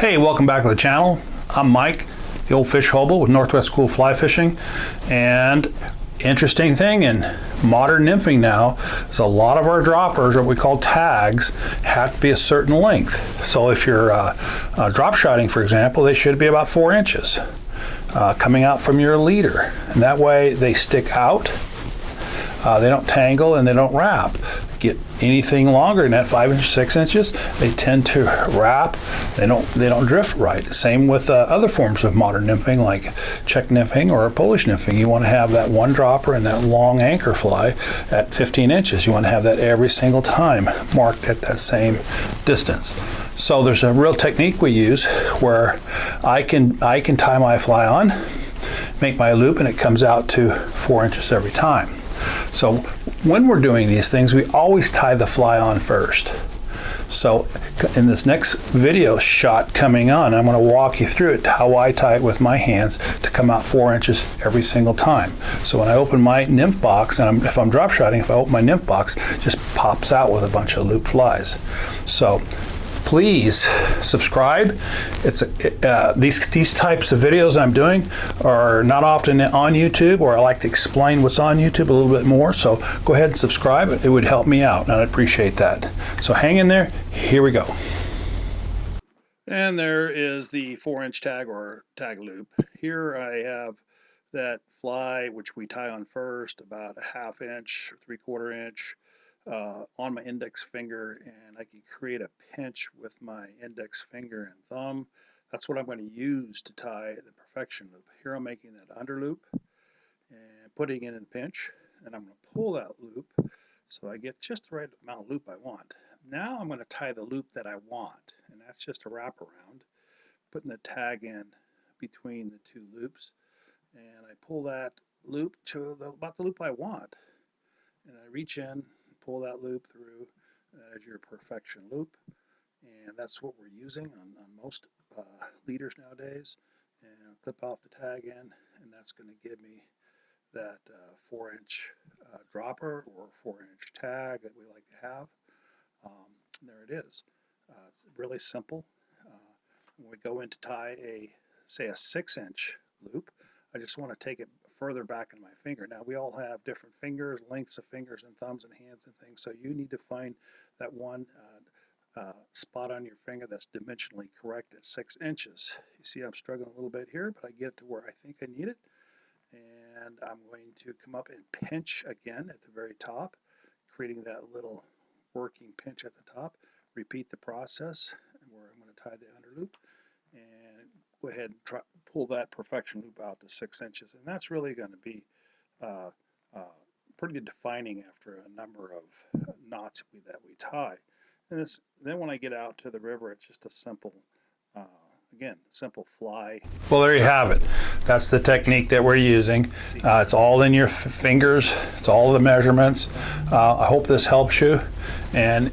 Hey, welcome back to the channel. I'm Mike, the old fish hobo with Northwest School Fly Fishing. And interesting thing in modern nymphing now is a lot of our droppers, what we call tags, have to be a certain length. So if you're drop shotting, for example, they should be about 4 inches coming out from your leader. And that way they stick out, they don't tangle, and they don't wrap. Get anything longer than that, 5 inches, 6 inches, they tend to wrap. They don't drift right. Same with other forms of modern nymphing, like Czech nymphing or Polish nymphing. You want to have that one dropper and that long anchor fly at 15 inches. You want to have that every single time marked at that same distance. So there's a real technique we use where I can tie my fly on, make my loop, and it comes out to 4 inches every time. So when we're doing these things, we always tie the fly on first. So in this next video shot coming on, I'm going to walk you through it, how I tie it with my hands to come out 4 inches every single time. So when I open my nymph box, and if I'm drop shotting, if I open my nymph box, it just pops out with a bunch of looped flies. So please subscribe. These types of videos I'm doing are not often on YouTube, or I like to explain what's on YouTube a little bit more. So go ahead and subscribe. It would help me out, and I'd appreciate that. So hang in there. Here we go. And there is the 4-inch tag or tag loop. Here I have that fly, which we tie on first, about a 1/2 inch or 3/4 inch. On my index finger, and I can create a pinch with my index finger and thumb. That's what I'm going to use to tie the perfection loop. Here I'm making that under loop and putting it in the pinch, and I'm going to pull that loop so I get just the right amount of loop I want. Now I'm going to tie the loop that I want, and that's just a wraparound, putting the tag in between the two loops, and I pull that loop to about the loop I want, and I reach in, pull that loop through as your perfection loop, and that's what we're using on most leaders nowadays. And clip off the tag in, and that's going to give me that 4-inch dropper or 4-inch tag that we like to have. There it is. It's really simple. When we go in to tie say a 6-inch loop, I just want to take it further back in my finger. Now we all have different fingers, lengths of fingers and thumbs and hands and things, so you need to find that one spot on your finger that's dimensionally correct at 6 inches. You see I'm struggling a little bit here, but I get it to where I think I need it, and I'm going to come up and pinch again at the very top, creating that little working pinch at the top. Repeat the process where I'm going to tie the under loop and go ahead and pull that perfection loop out to 6 inches, and that's really going to be pretty defining after a number of knots that we tie. And then when I get out to the river, it's just a simple, again, simple fly. Well, there you have it. That's the technique that we're using. It's all in your fingers. It's all the measurements. I hope this helps you, and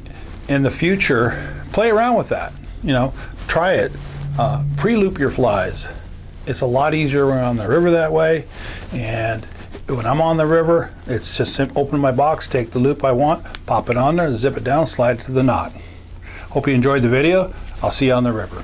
in the future, play around with that. You know, try it. Pre-loop your flies. It's a lot easier when I'm on the river that way, and when I'm on the river, it's just open my box, take the loop I want, pop it on there, zip it down, slide it to the knot. Hope you enjoyed the video. I'll see you on the river.